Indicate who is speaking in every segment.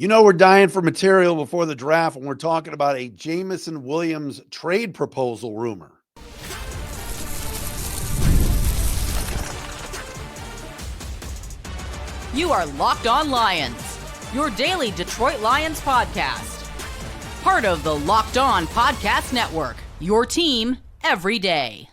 Speaker 1: You know, we're dying for material before the draft when we're talking about a Jameson Williams trade proposal rumor.
Speaker 2: You are Locked On Lions, your daily Detroit Lions podcast. Part of the Locked On Podcast Network, your team every day.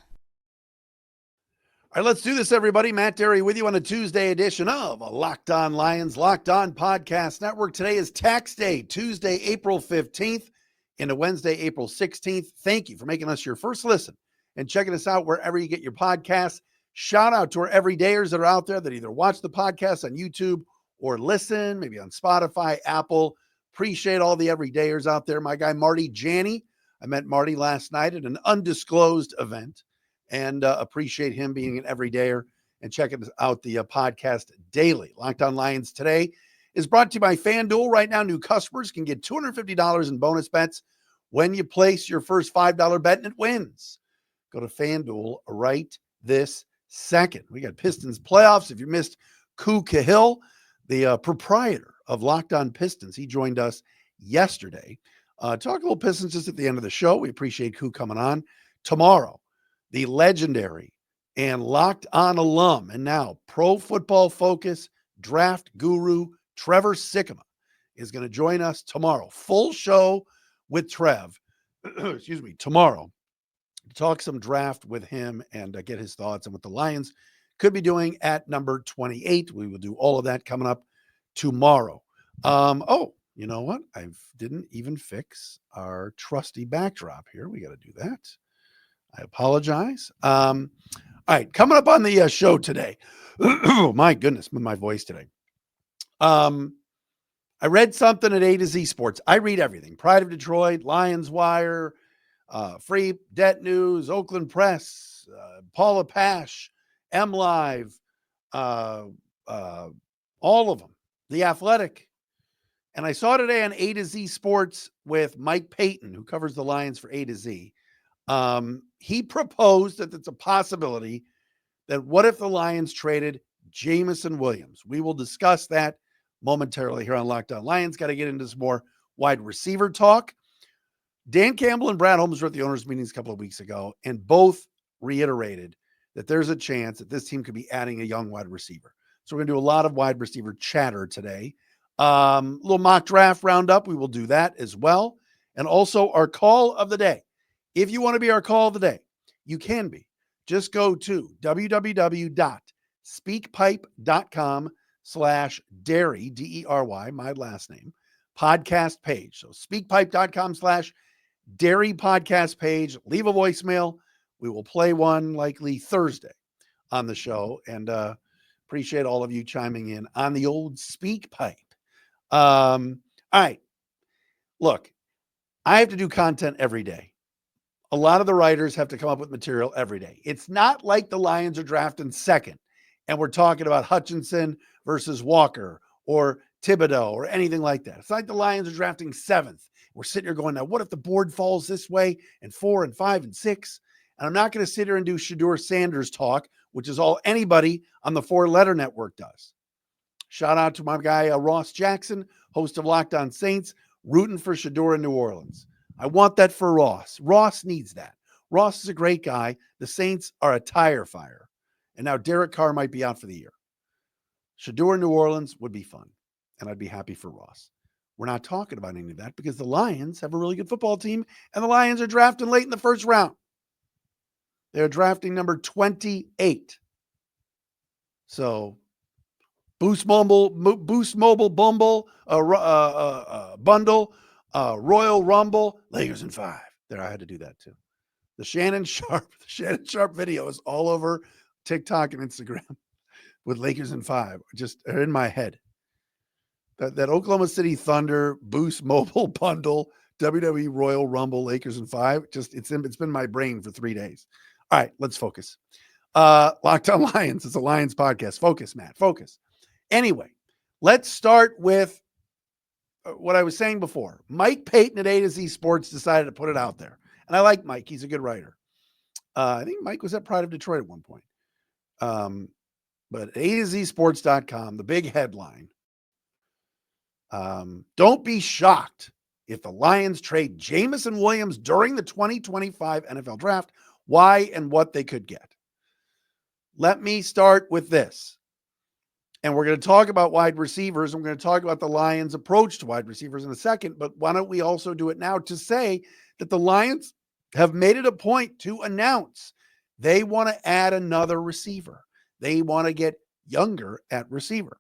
Speaker 1: All right, let's do this, everybody. Matt Derry with you on a Tuesday edition of Locked On Lions, Locked On Podcast Network. Today is tax day, Tuesday, April 15th, into Wednesday, April 16th. Thank you for making us your first listen and checking us out wherever you get your podcasts. Shout out to our everydayers that are out there that either watch the podcast on YouTube or listen, maybe on Spotify, Apple. Appreciate all the everydayers out there. My guy, Marty Janney. I met Marty last night at an undisclosed event. And appreciate him being an everydayer and checking out the podcast daily. Locked On Lions today is brought to you by FanDuel. Right now, new customers can get $250 in bonus bets when you place your first $5 bet and it wins. Go to FanDuel right this second. We got Pistons playoffs. If you missed Ku Cahill, the proprietor of Locked On Pistons, he joined us yesterday. Talk a little Pistons just at the end of the show. We appreciate Ku coming on. Tomorrow, the legendary and Locked On alum and now Pro Football Focus draft guru Trevor Sikkema is going to join us tomorrow. Full show with Trev, excuse me, tomorrow to talk some draft with him and get his thoughts on what the Lions could be doing at number 28. We will do all of that coming up tomorrow. You know what? I didn't even fix our trusty backdrop here. We got to do that. I apologize. All right, coming up on the show today. Oh, my goodness, with my voice today. I read something at A to Z Sports. I read everything. Pride of Detroit, Lions Wire, Free Debt News, Oakland Press, Paula Pash, M Live, all of them. The Athletic. And I saw today on A to Z Sports with Mike Payton, who covers the Lions for A to Z. He proposed that it's a possibility that what if the Lions traded Jameson Williams? We will discuss that momentarily here on Locked On Lions. Got to get into some more wide receiver talk. Dan Campbell and Brad Holmes were at the owners' meetings a couple of weeks ago, and both reiterated that there's a chance that this team could be adding a young wide receiver. So we're going to do a lot of wide receiver chatter today. Little mock draft roundup. We will do that as well. And also our call of the day. If you want to be our call of the day, you can be. Just go to www.speakpipe.com/Derry, D-E-R-Y, my last name, podcast page. So speakpipe.com/Derry podcast page. Leave a voicemail. We will play one likely Thursday on the show. And appreciate all of you chiming in on the old SpeakPipe. All right. Look, I have to do content every day. A lot of the writers have to come up with material every day. It's not like the Lions are drafting second and we're talking about Hutchinson versus Walker or Thibodeau or anything like that. It's like the Lions are drafting seventh. We're sitting here going, now what if the board falls this way and 4 and 5 and 6? And I'm not going to sit here and do Shedeur Sanders talk, which is all anybody on the 4-letter network does. Shout out to my guy, Ross Jackson, host of Locked On Saints, rooting for Shedeur in New Orleans. I want that for Ross. Ross needs that. Ross is a great guy. The Saints are a tire fire. And now Derek Carr might be out for the year. Shedeur in New Orleans would be fun. And I'd be happy for Ross. We're not talking about any of that because the Lions have a really good football team. And the Lions are drafting late in the first round. They're drafting number 28. So Boost Mobile Bumble, Bundle, Royal Rumble, Lakers in 5. There, I had to do that too. The Shannon Sharp video is all over TikTok and Instagram with Lakers in 5. Just are in my head. That Oklahoma City Thunder, Boost Mobile Bundle, WWE Royal Rumble, Lakers in 5. It's been my brain for 3 days. All right, let's focus. Locked On Lions. It's a Lions podcast. Focus, Matt. Focus. Anyway, let's start with what I was saying before. Mike Payton at A to Z Sports decided to put it out there. And I like Mike. He's a good writer. I think Mike was at Pride of Detroit at one point. But A to Z Sports.com, the big headline Don't be shocked if the Lions trade Jameson Williams during the 2025 NFL draft, why and what they could get. Let me start with this. And we're going to talk about wide receivers. And we're going to talk about the Lions' approach to wide receivers in a second. But why don't we also do it now to say that the Lions have made it a point to announce they want to add another receiver. They want to get younger at receiver.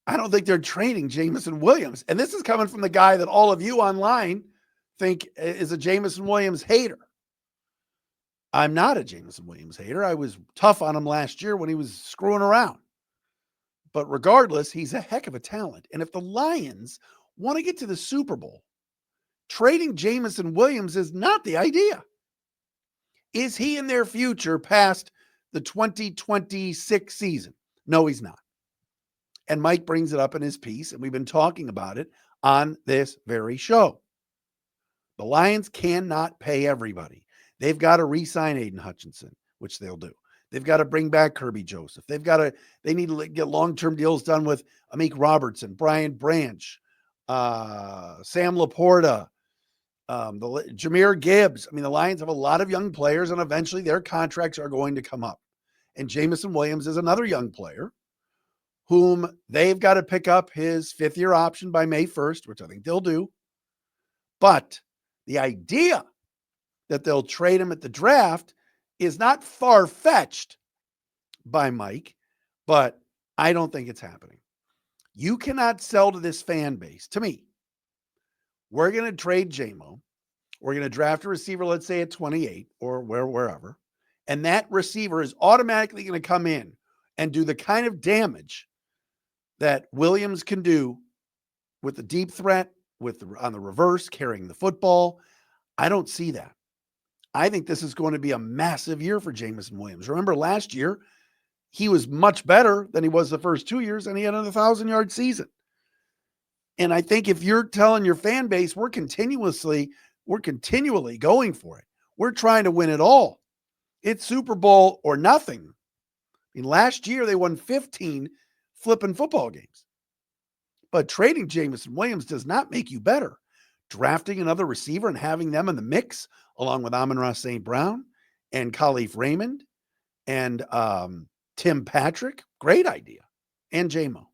Speaker 1: I don't think they're trading Jameson Williams. And this is coming from the guy that all of you online think is a Jameson Williams hater. I'm not a Jameson Williams hater. I was tough on him last year when he was screwing around. But regardless, he's a heck of a talent. And if the Lions want to get to the Super Bowl, trading Jameson Williams is not the idea. Is he in their future past the 2026 season? No, he's not. And Mike brings it up in his piece, and we've been talking about it on this very show. The Lions cannot pay everybody. They've got to re-sign Aiden Hutchinson, which they'll do. They've got to bring back Kirby Joseph. They need to get long-term deals done with Amik Robertson, Brian Branch, Sam Laporta, Jahmyr Gibbs. I mean, the Lions have a lot of young players, and eventually their contracts are going to come up. And Jameson Williams is another young player whom they've got to pick up his fifth-year option by May 1st, which I think they'll do. But the idea that they'll trade him at the draft is not far-fetched by Mike, but I don't think it's happening. You cannot sell to this fan base, to me, we're going to trade Jamo, we're going to draft a receiver, let's say at 28 or wherever, and that receiver is automatically going to come in and do the kind of damage that Williams can do with the deep threat, on the reverse, carrying the football. I don't see that. I think this is going to be a massive year for Jameson Williams. Remember last year, he was much better than he was the first 2 years, and he had a 1,000-yard season. And I think if you're telling your fan base, we're continually going for it. We're trying to win it all. It's Super Bowl or nothing. I mean, last year they won 15 flipping football games. But trading Jameson Williams does not make you better. Drafting another receiver and having them in the mix, along with Amon-Ra St. Brown and Khalif Raymond and Tim Patrick, great idea. And Jamo.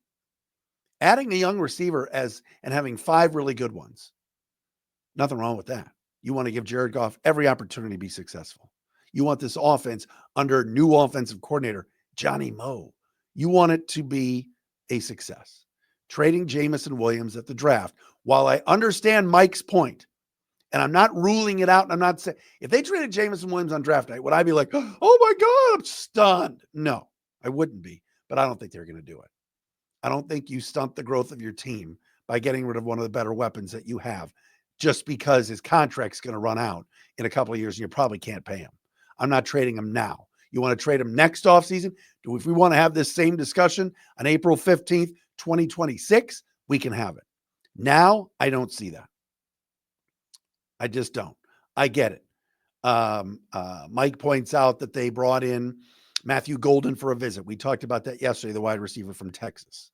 Speaker 1: Adding a young receiver and having 5 really good ones. Nothing wrong with that. You want to give Jared Goff every opportunity to be successful. You want this offense under new offensive coordinator, Johnny Moe. You want it to be a success. Trading Jameson Williams at the draft, while I understand Mike's point, and I'm not ruling it out, and I'm not saying, if they traded Jameson Williams on draft night, would I be like, oh my God, I'm stunned? No, I wouldn't be, but I don't think they're going to do it. I don't think you stunt the growth of your team by getting rid of one of the better weapons that you have just because his contract's going to run out in a couple of years and you probably can't pay him. I'm not trading him now. You want to trade him next offseason? If we want to have this same discussion on April 15th, 2026, we can have it. Now, I don't see that. I just don't. I get it. Mike points out that they brought in Matthew Golden for a visit. We talked about that yesterday, the wide receiver from Texas.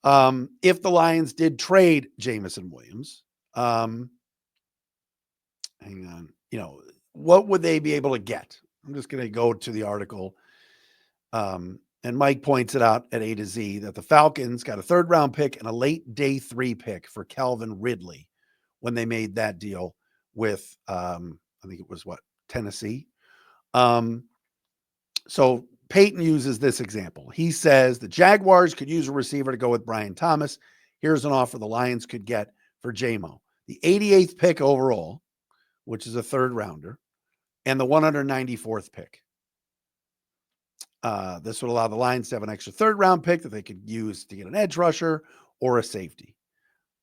Speaker 1: If the Lions did trade Jameson Williams, hang on, what would they be able to get? I'm just going to go to the article. And Mike points it out at A to Z that the Falcons got a 3rd-round pick and a late day 3 pick for Calvin Ridley when they made that deal with, I think it was Tennessee. So Payton uses this example. He says the Jaguars could use a receiver to go with Brian Thomas. Here's an offer the Lions could get for Jamo. The 88th pick overall, which is a 3rd rounder, and the 194th pick. This would allow the Lions to have an extra 3rd-round pick that they could use to get an edge rusher or a safety.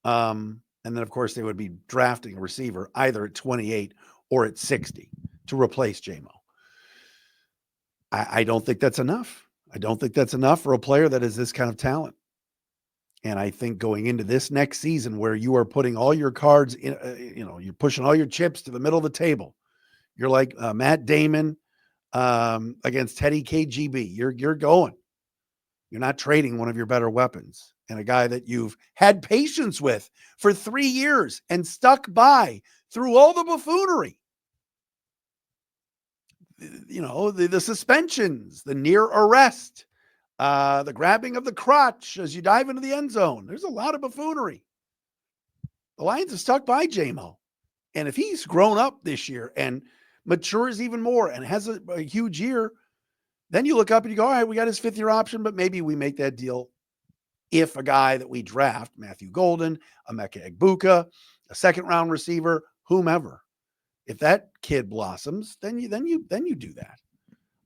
Speaker 1: And then, of course, they would be drafting a receiver either at 28 or at 60 to replace Jamo. I don't think that's enough. I don't think that's enough for a player that is this kind of talent. And I think going into this next season where you are putting all your cards in, you're pushing all your chips to the middle of the table. You're like Matt Damon against Teddy KGB. You're going. You're not trading one of your better weapons and a guy that you've had patience with for 3 years and stuck by through all the buffoonery. The suspensions, the near arrest, the grabbing of the crotch as you dive into the end zone. There's a lot of buffoonery. The Lions have stuck by Jamo. And if he's grown up this year and matures even more and has a huge year, then you look up and you go, all right, we got his 5th-year option, but maybe we make that deal if a guy that we draft, Matthew Golden, Emeka Egbuka, a 2nd-round receiver, whomever, if that kid blossoms, then you do that.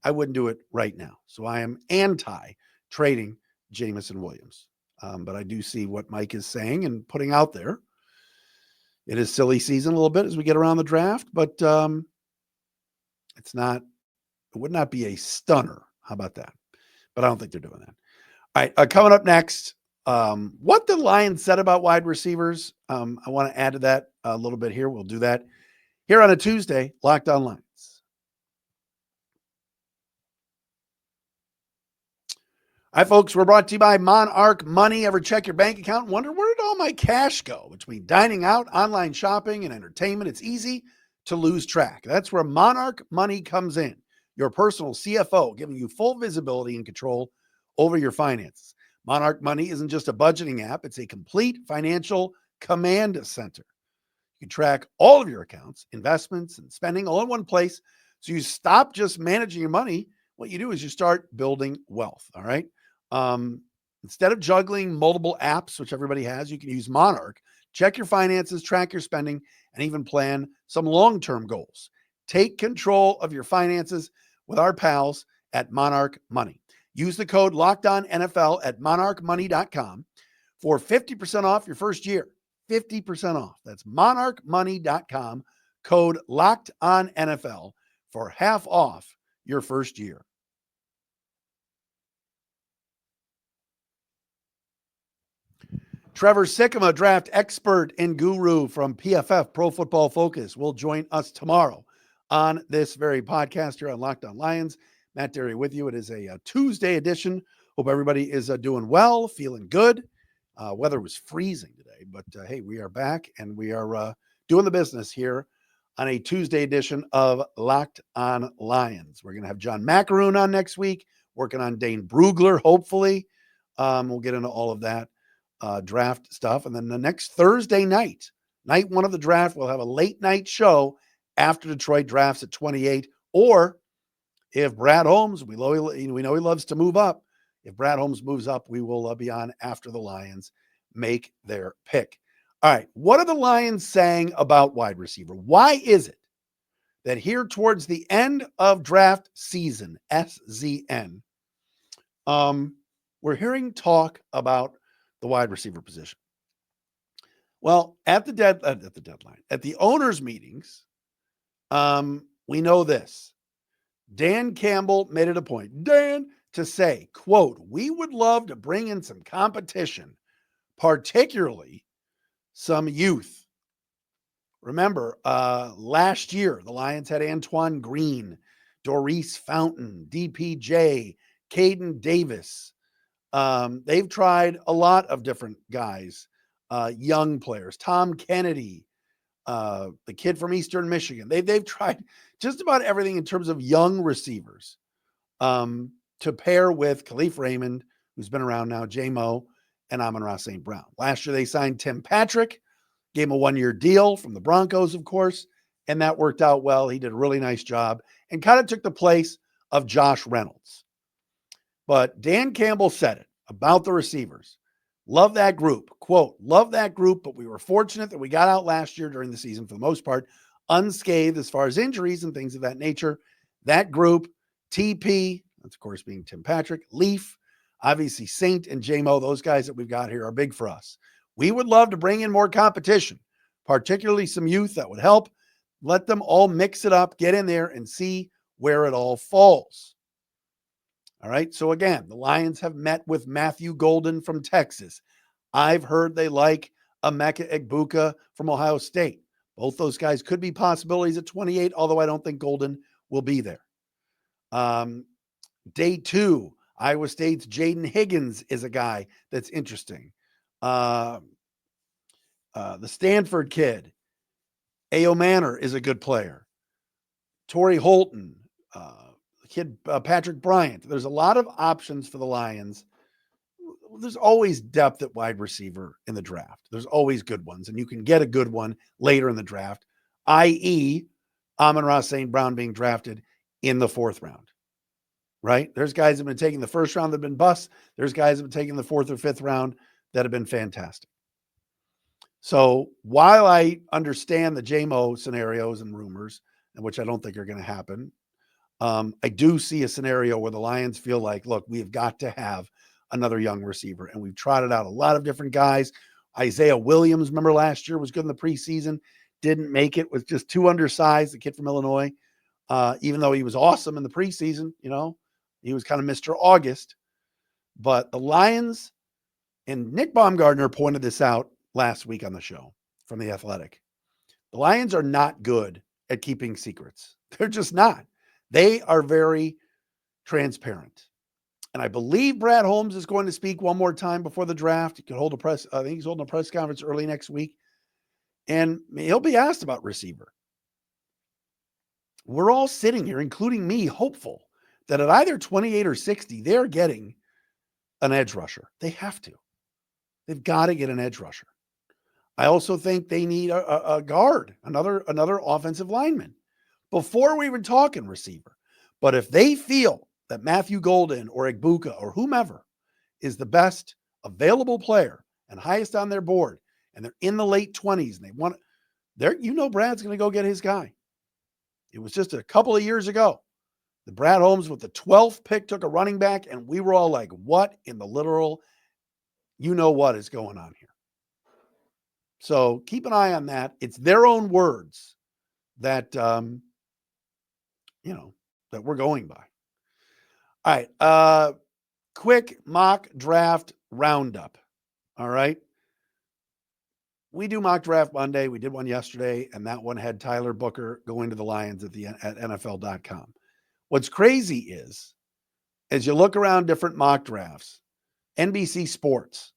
Speaker 1: I wouldn't do it right now. So I am anti-trading Jameson Williams. But I do see what Mike is saying and putting out there. It is silly season a little bit as we get around the draft, but it would not be a stunner. How about that? But I don't think they're doing that. All right, coming up next, what the Lions said about wide receivers. I want to add to that a little bit here. We'll do that here on a Tuesday, Locked On Lions. Hi, folks. We're brought to you by Monarch Money. Ever check your bank account and wonder, where did all my cash go? Between dining out, online shopping, and entertainment, it's easy to lose track. That's where Monarch Money comes in. Your personal CFO, giving you full visibility and control over your finances. Monarch Money isn't just a budgeting app. It's a complete financial command center. You can track all of your accounts, investments, and spending all in one place. So you stop just managing your money. What you do is you start building wealth. All right. Instead of juggling multiple apps, which everybody has, you can use Monarch. Check your finances, track your spending, and even plan some long-term goals. Take control of your finances with our pals at Monarch Money. Use the code LOCKEDONNFL at monarchmoney.com for 50% off your first year. 50% off. That's monarchmoney.com, code LOCKEDONNFL for half off your first year. Trevor Sikkema, draft expert and guru from PFF, Pro Football Focus, will join us tomorrow on this very podcast here on Locked On Lions. Matt Derry with you. It is a Tuesday edition. Hope everybody is doing well, feeling good. Weather was freezing today, but hey, we are back and we are doing the business here on a Tuesday edition of Locked On Lions. We're going to have John Macaroon on next week, working on Dane Brugler, hopefully. We'll get into all of that draft stuff. And then the next Thursday night one of the draft, we'll have a late night show after Detroit drafts at 28. Or if Brad Holmes, we know he loves to move up. If Brad Holmes moves up, we will be on after the Lions make their pick. All right. What are the Lions saying about wide receiver? Why is it that here towards the end of draft season, SZN, we're hearing talk about the wide receiver position? Well, at the deadline, at the owners' meetings, we know this. Dan Campbell made it a point, to say, quote, we would love to bring in some competition, particularly some youth. Remember, last year, the Lions had Antoine Green, Doris Fountain, DPJ, Caden Davis. They've tried a lot of different guys, young players, Tom Kennedy, the kid from Eastern Michigan. They've tried just about everything in terms of young receivers to pair with Khalif Raymond, who's been around now, Jamo, and Amon-Ra St. Brown. Last year, they signed Tim Patrick, gave him a 1-year deal from the Broncos, of course, and that worked out well. He did a really nice job and kind of took the place of Josh Reynolds. But Dan Campbell said it about the receivers. Love that group. Quote, love that group, but we were fortunate that we got out last year during the season, for the most part, unscathed as far as injuries and things of that nature. That group, TP, that's of course being Tim Patrick, Leaf, obviously Saint and Jamo, those guys that we've got here are big for us. We would love to bring in more competition, particularly some youth that would help. Let them all mix it up, get in there and see where it all falls. All right. So again, the Lions have met with Matthew Golden from Texas. I've heard they like Emeka Egbuka from Ohio State. Both those guys could be possibilities at 28, although I don't think Golden will be there. Day 2 Iowa State's Jaden Higgins is a guy that's interesting. The Stanford kid, A.O. Manor, is a good player. Torrey Holton, kid Patrick Bryant. There's a lot of options for the Lions. There's always depth at wide receiver in the draft. There's always good ones, and you can get a good one later in the draft, i.e., Amon-Ra St. Brown being drafted in the 4th round, right? There's guys that have been taking the 1st round that have been busts. There's guys that have been taking the 4th or 5th round that have been fantastic. So while I understand the Jamo scenarios and rumors, which I don't think are going to happen, I do see a scenario where the Lions feel like, look, we've got to have another young receiver. And we've trotted out a lot of different guys. Isaiah Williams, remember last year, was good in the preseason, didn't make it, was just too undersized, the kid from Illinois. Even though he was awesome in the preseason, he was kind of Mr. August. But the Lions, and Nick Baumgardner pointed this out last week on the show from The Athletic. The Lions are not good at keeping secrets. They're just not. They are very transparent. And I believe Brad Holmes is going to speak one more time before the draft. He could hold I think he's holding a press conference early next week. And he'll be asked about receiver. We're all sitting here, including me, hopeful that at either 28 or 60, they're getting an edge rusher. They have to. They've got to get an edge rusher. I also think they need a guard, another offensive lineman, before we even talking receiver. But if they feel that Matthew Golden or Egbuka or whomever is the best available player and highest on their board, and they're in the late 20s and they want Brad's going to go get his guy. It was just a couple of years ago that Brad Holmes with the 12th pick took a running back, and we were all like, what in the literal, what is going on here? So keep an eye on that. It's their own words that, that we're going by. All right. Quick mock draft roundup. All right. We do mock draft Monday. We did one yesterday, and that one had Tyler Booker going to the Lions at NFL.com. What's crazy is, as you look around different mock drafts, NBC Sports,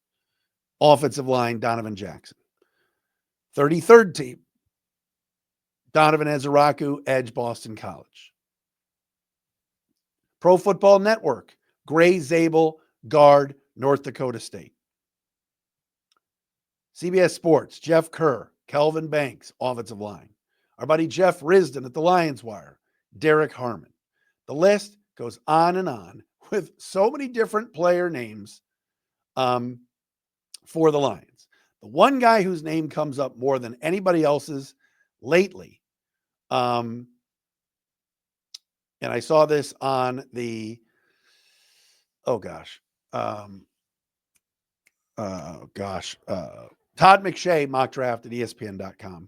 Speaker 1: offensive line, Donovan Jackson. 33rd team, Donovan Ezeraku, edge, Boston College. Pro Football Network, Gray Zabel, guard, North Dakota State. CBS Sports, Jeff Kerr, Kelvin Banks, offensive line. Our buddy Jeff Risdon at the Lions Wire, Derek Harmon. The list goes on and on with so many different player names for the Lions. The one guy whose name comes up more than anybody else's lately, and I saw this on the, Todd McShay mock draft at ESPN.com,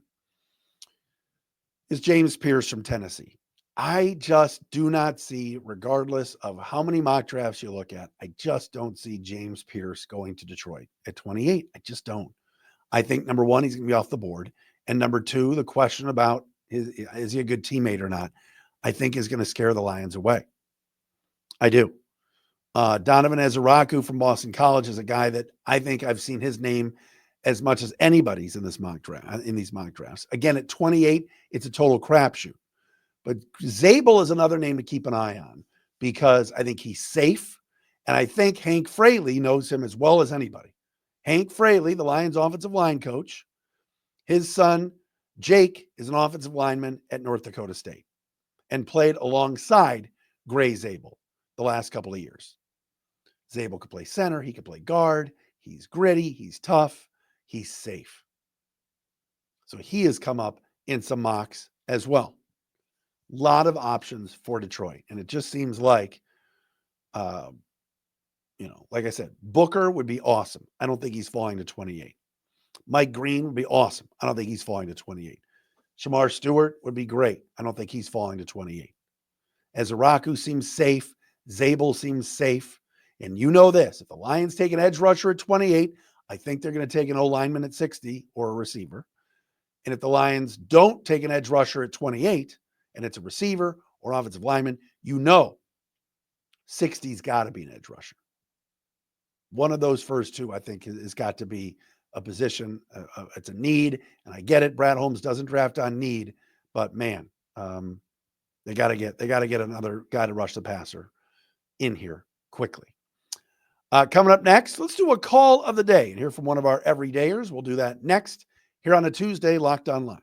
Speaker 1: is James Pierce from Tennessee. I just do not see, regardless of how many mock drafts you look at, I just don't see James Pierce going to Detroit at 28. I just don't. I think, number one, he's going to be off the board. And number two, the question about is he a good teammate or not, I think is going to scare the Lions away. I do. Donovan Ezeraku from Boston College is a guy that I think I've seen his name as much as anybody's in these mock drafts. Again, at 28, it's a total crapshoot. But Zabel is another name to keep an eye on because I think he's safe. And I think Hank Fraley knows him as well as anybody. Hank Fraley, the Lions offensive line coach, his son, Jake, is an offensive lineman at North Dakota State and played alongside Gray Zabel the last couple of years. Zabel could play center. He could play guard. He's gritty. He's tough. He's safe. So he has come up in some mocks as well. A lot of options for Detroit. And it just seems like, like I said, Booker would be awesome. I don't think he's falling to 28. Mike Green would be awesome. I don't think he's falling to 28. Shamar Stewart would be great. I don't think he's falling to 28. Ezeraku seems safe. Zabel seems safe. And you know this, if the Lions take an edge rusher at 28, I think they're going to take an O-lineman at 60 or a receiver. And if the Lions don't take an edge rusher at 28 and it's a receiver or offensive lineman, 60's got to be an edge rusher. One of those first two, I think, has got to be a position. It's a need, and I get it. Brad Holmes doesn't draft on need, but man, they got to get another guy to rush the passer in here quickly. Coming up next, let's do a call of the day and hear from one of our everydayers. We'll do that next here on a Tuesday Locked On Lions.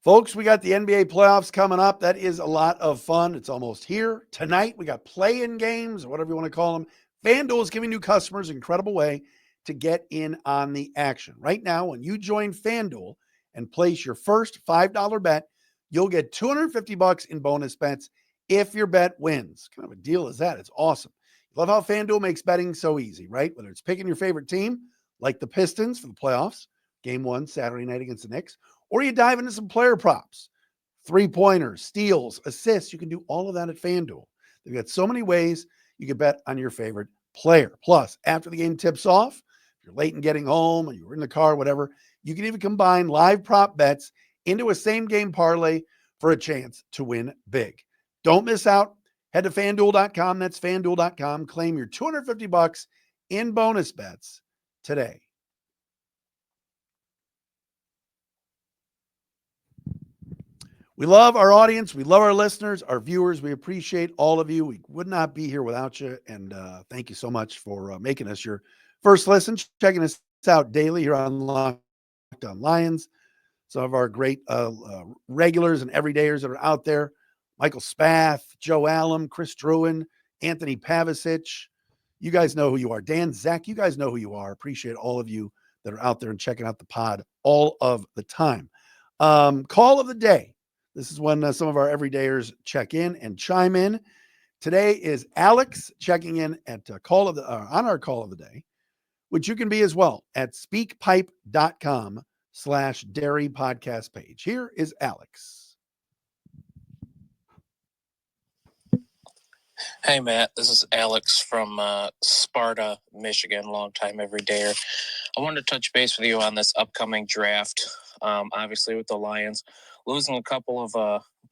Speaker 1: Folks, we got the NBA playoffs coming up. That is a lot of fun. It's almost here. Tonight, we got play-in games, or whatever you want to call them. FanDuel is giving new customers an incredible way to get in on the action. Right now, when you join FanDuel and place your first $5 bet, you'll get $250 in bonus bets if your bet wins. What kind of a deal is that? It's awesome. Love how FanDuel makes betting so easy, right? Whether it's picking your favorite team, like the Pistons for the playoffs, Game 1, Saturday night against the Knicks, or you dive into some player props, three-pointers, steals, assists. You can do all of that at FanDuel. They've got so many ways you can bet on your favorite player. Plus, after the game tips off, if you're late in getting home or you're in the car, whatever, you can even combine live prop bets into a same-game parlay for a chance to win big. Don't miss out. Head to FanDuel.com. That's FanDuel.com. Claim your $250 in bonus bets today. We love our audience. We love our listeners, our viewers. We appreciate all of you. We would not be here without you. And thank you so much for making us your first listen, checking us out daily here on Locked On Lions. Some of our great regulars and everydayers that are out there. Michael Spath, Joe Allen, Chris Druin, Anthony Pavicic. You guys know who you are. Dan Zach, you guys know who you are. Appreciate all of you that are out there and checking out the pod all of the time. Call of the day. This is when some of our everydayers check in and chime in. Today is Alex checking in at on our call of the day, which you can be as well at speakpipe.com/dairy podcast page. Here is Alex.
Speaker 3: Hey, Matt, this is Alex from Sparta, Michigan, longtime everydayer. I wanted to touch base with you on this upcoming draft. Obviously, with the Lions losing a couple of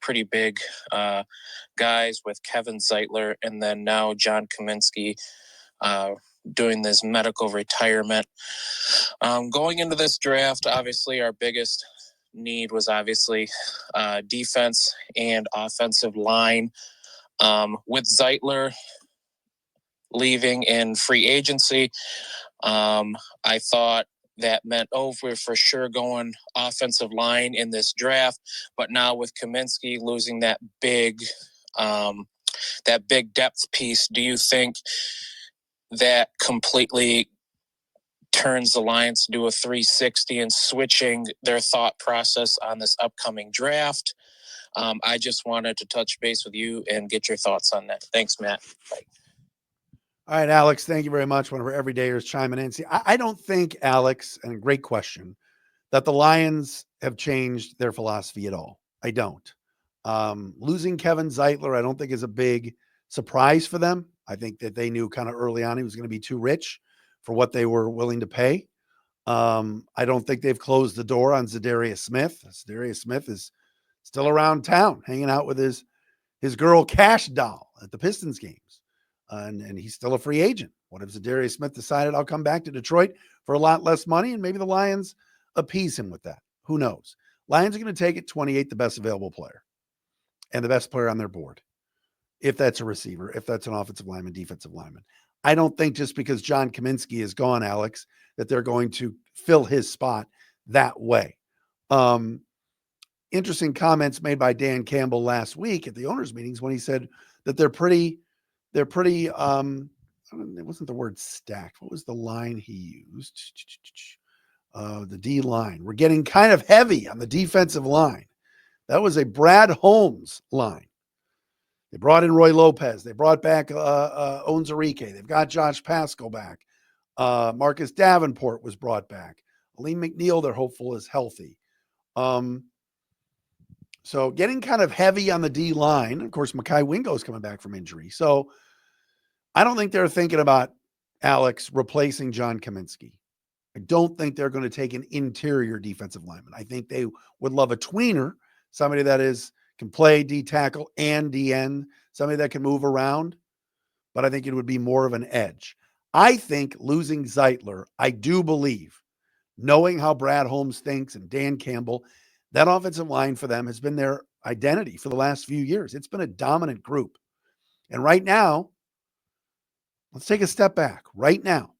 Speaker 3: pretty big guys with Kevin Zeitler and then now John Kaminsky doing this medical retirement. Going into this draft, obviously, our biggest need was obviously defense and offensive line. With Zeitler leaving in free agency, I thought that meant, we're for sure going offensive line in this draft. But now with Kaminsky losing that big depth piece, do you think that completely turns the Lions to do a 360 and switching their thought process on this upcoming draft? I just wanted to touch base with you and get your thoughts on that. Thanks, Matt. Bye.
Speaker 1: All right, Alex, thank you very much. One of our everydayers chiming in. See, I don't think, Alex, and a great question, that the Lions have changed their philosophy at all. I don't. Losing Kevin Zeitler, I don't think is a big surprise for them. I think that they knew kind of early on he was going to be too rich for what they were willing to pay. I don't think they've closed the door on Zadarius Smith. Zadarius Smith is still around town, hanging out with his girl Cash Doll at the Pistons games. And he's still a free agent. What if Zadarius Smith decided I'll come back to Detroit for a lot less money, and maybe the Lions appease him with that? Who knows? Lions are going to take at 28 the best available player and the best player on their board, if that's a receiver, if that's an offensive lineman, defensive lineman. I don't think just because John Kaminsky is gone, Alex, that they're going to fill his spot that way. Interesting comments made by Dan Campbell last week at the owners' meetings when he said that they're pretty, it wasn't the word stacked. What was the line he used? The D line. We're getting kind of heavy on the defensive line. That was a Brad Holmes line. They brought in Roy Lopez. They brought back Onzarike. They've got Josh Pascal back. Marcus Davenport was brought back. Aleem McNeil, they're hopeful, is healthy. So getting kind of heavy on the D line. Of course, Mekhi Wingo is coming back from injury. So I don't think they're thinking about, Alex, replacing John Kaminsky. I don't think they're going to take an interior defensive lineman. I think they would love a tweener, somebody that can play D tackle and DN, somebody that can move around, but I think it would be more of an edge. I think losing Zeitler, I do believe, knowing how Brad Holmes thinks and Dan Campbell, that offensive line for them has been their identity for the last few years. It's been a dominant group. And right now, let's take a step back. Right now,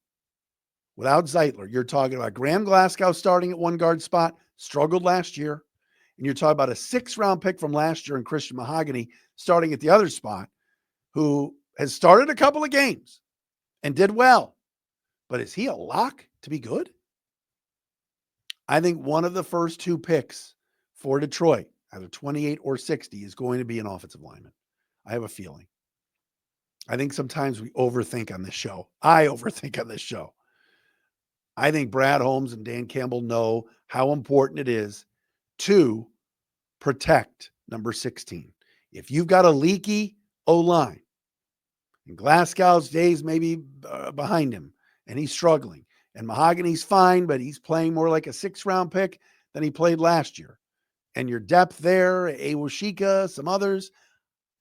Speaker 1: without Zeitler, you're talking about Graham Glasgow starting at one guard spot, struggled last year. And you're talking about a 6th-round pick from last year in Christian Mahogany starting at the other spot, who has started a couple of games and did well. But is he a lock to be good? I think one of the first 2 picks for Detroit, either 28 or 60, is going to be an offensive lineman. I have a feeling. I think sometimes we overthink on this show. I overthink on this show. I think Brad Holmes and Dan Campbell know how important it is to protect number 16. If you've got a leaky O-line, and Glasgow's days maybe behind him, and he's struggling, and Mahogany's fine, but he's playing more like a 6th-round pick than he played last year. And your depth there, Awashika, some others,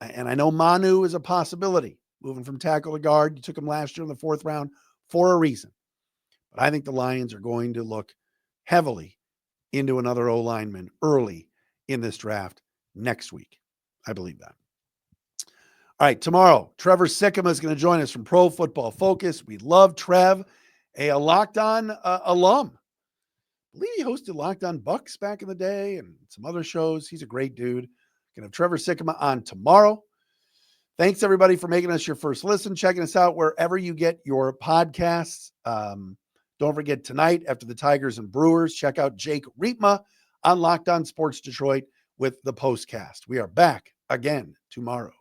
Speaker 1: and I know Manu is a possibility, moving from tackle to guard. You took him last year in the 4th round for a reason. But I think the Lions are going to look heavily into another O-lineman early in this draft next week. I believe that. All right, tomorrow, Trevor Sikkema is going to join us from Pro Football Focus. We love Trev, a Locked On alum. I believe he hosted Locked On Bucks back in the day and some other shows. He's a great dude. Going to have Trevor Sikkema on tomorrow. Thanks, everybody, for making us your first listen, checking us out wherever you get your podcasts. Don't forget tonight, after the Tigers and Brewers, check out Jake Riepma on Locked On Sports Detroit with the postcast. We are back again tomorrow.